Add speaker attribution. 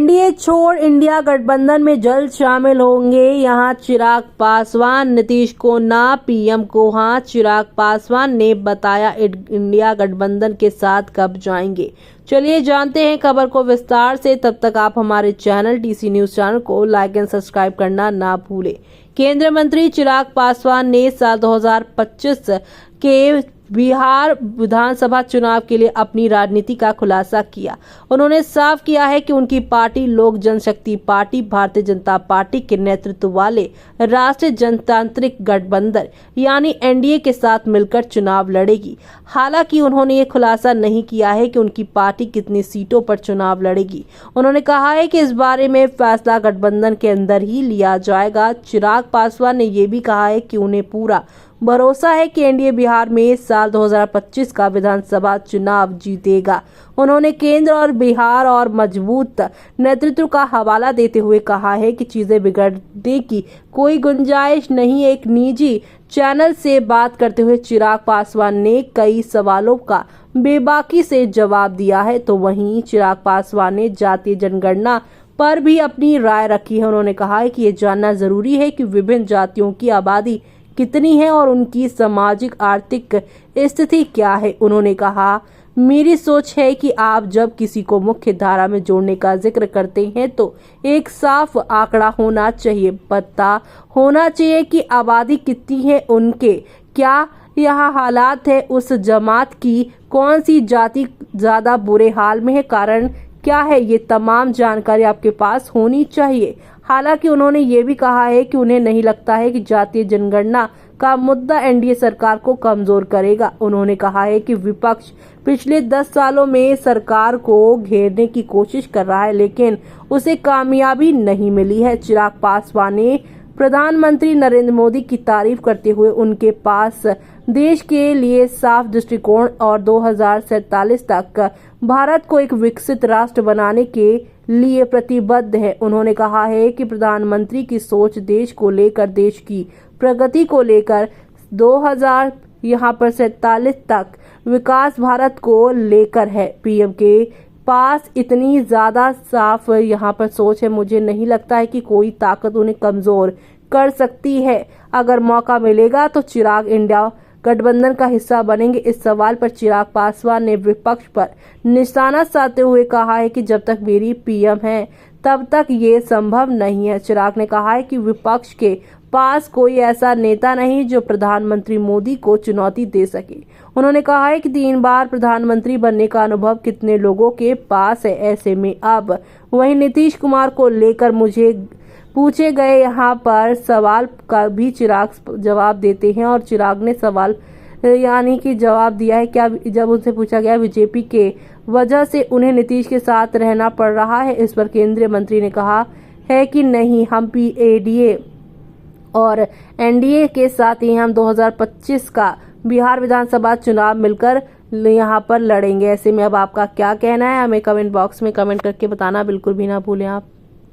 Speaker 1: NDA छोड़ India गठबंधन में जल्द शामिल होंगे यहां चिराग पासवान, नीतीश को ना पीएम को हां। चिराग पासवान ने बताया इंडिया गठबंधन के साथ कब जाएंगे। चलिए जानते हैं खबर को विस्तार से। तब तक आप हमारे चैनल टीसी न्यूज चैनल को लाइक एंड सब्सक्राइब करना ना भूलें। केंद्रीय मंत्री चिराग पासवान ने साल 2025 के बिहार विधानसभा चुनाव के लिए अपनी राजनीति का खुलासा किया। उन्होंने साफ किया है कि उनकी पार्टी लोक जनशक्ति पार्टी भारतीय जनता पार्टी के नेतृत्व वाले राष्ट्रीय जनतांत्रिक गठबंधन यानी एनडीए के साथ मिलकर चुनाव लड़ेगी। हालांकि उन्होंने ये खुलासा नहीं किया है कि उनकी पार्टी कितनी सीटों पर चुनाव लड़ेगी। उन्होंने कहा है कि इस बारे में फैसला गठबंधन के अंदर ही लिया जाएगा। चिराग पासवान ने यह भी कहा है कि उन्हें पूरा भरोसा है कि एनडीए बिहार में साल 2025 का विधानसभा चुनाव जीतेगा। उन्होंने केंद्र और बिहार और मजबूत नेतृत्व का हवाला देते हुए कहा है कि चीजें बिगड़ने की कोई गुंजाइश नहीं। एक निजी चैनल से बात करते हुए चिराग पासवान ने कई सवालों का बेबाकी से जवाब दिया है। तो वहीं चिराग पासवान ने जातीय जनगणना पर भी अपनी राय रखी है। उन्होंने कहा है कि ये जानना जरूरी है कि विभिन्न जातियों की आबादी कितनी है और उनकी सामाजिक आर्थिक स्थिति क्या है। उन्होंने कहा, मेरी सोच है कि आप जब किसी को मुख्य धारा में जोड़ने का जिक्र करते हैं तो एक साफ आंकड़ा होना चाहिए, पता होना चाहिए कि आबादी कितनी है, उनके क्या यहाँ हालात है, उस जमात की कौन सी जाति ज्यादा बुरे हाल में है, कारण क्या है, ये तमाम जानकारी आपके पास होनी चाहिए। हालांकि उन्होंने ये भी कहा है कि उन्हें नहीं लगता है कि जातीय जनगणना का मुद्दा एनडीए सरकार को कमजोर करेगा। उन्होंने कहा है कि विपक्ष पिछले 10 सालों में सरकार को घेरने की कोशिश कर रहा है लेकिन उसे कामयाबी नहीं मिली है। चिराग पासवान ने प्रधानमंत्री नरेंद्र मोदी की तारीफ करते हुए उनके पास देश के लिए साफ दृष्टिकोण और 2047 तक भारत को एक विकसित राष्ट्र बनाने के लिए प्रतिबद्ध है। उन्होंने कहा है कि प्रधानमंत्री की सोच देश को लेकर, देश की प्रगति को लेकर 2047 तक विकास भारत को लेकर है। पीएम के पास इतनी ज्यादा साफ यहाँ पर सोच है, मुझे नहीं लगता है कि कोई ताकत उन्हें कमजोर कर सकती है। अगर मौका मिलेगा तो चिराग इंडिया गठबंधन का हिस्सा बनेंगे। इस सवाल पर चिराग पासवान ने विपक्ष पर निशाना साधते हुए कहा है कि जब तक मेरी पीएम है तब तक ये संभव नहीं है। चिराग ने कहा है कि विपक्ष के पास कोई ऐसा नेता नहीं जो प्रधानमंत्री मोदी को चुनौती दे सके। उन्होंने कहा है कि 3 बार प्रधानमंत्री बनने का अनुभव कितने लोगों के पास है। ऐसे में अब वहीं नीतीश कुमार को लेकर मुझे पूछे गए यहाँ पर सवाल का भी चिराग जवाब देते हैं और चिराग ने सवाल यानी कि जवाब दिया है क्या, जब उनसे पूछा गया बीजेपी के वजह से उन्हें नीतीश के साथ रहना पड़ रहा है। इस पर केंद्रीय मंत्री ने कहा है कि नहीं, हम पीएडीए और एनडीए के साथ ही हम 2025 का बिहार विधानसभा चुनाव मिलकर यहाँ पर लड़ेंगे। ऐसे में अब आपका क्या कहना है, हमें कमेंट बॉक्स में कमेंट करके बताना बिल्कुल भी ना भूलें आप।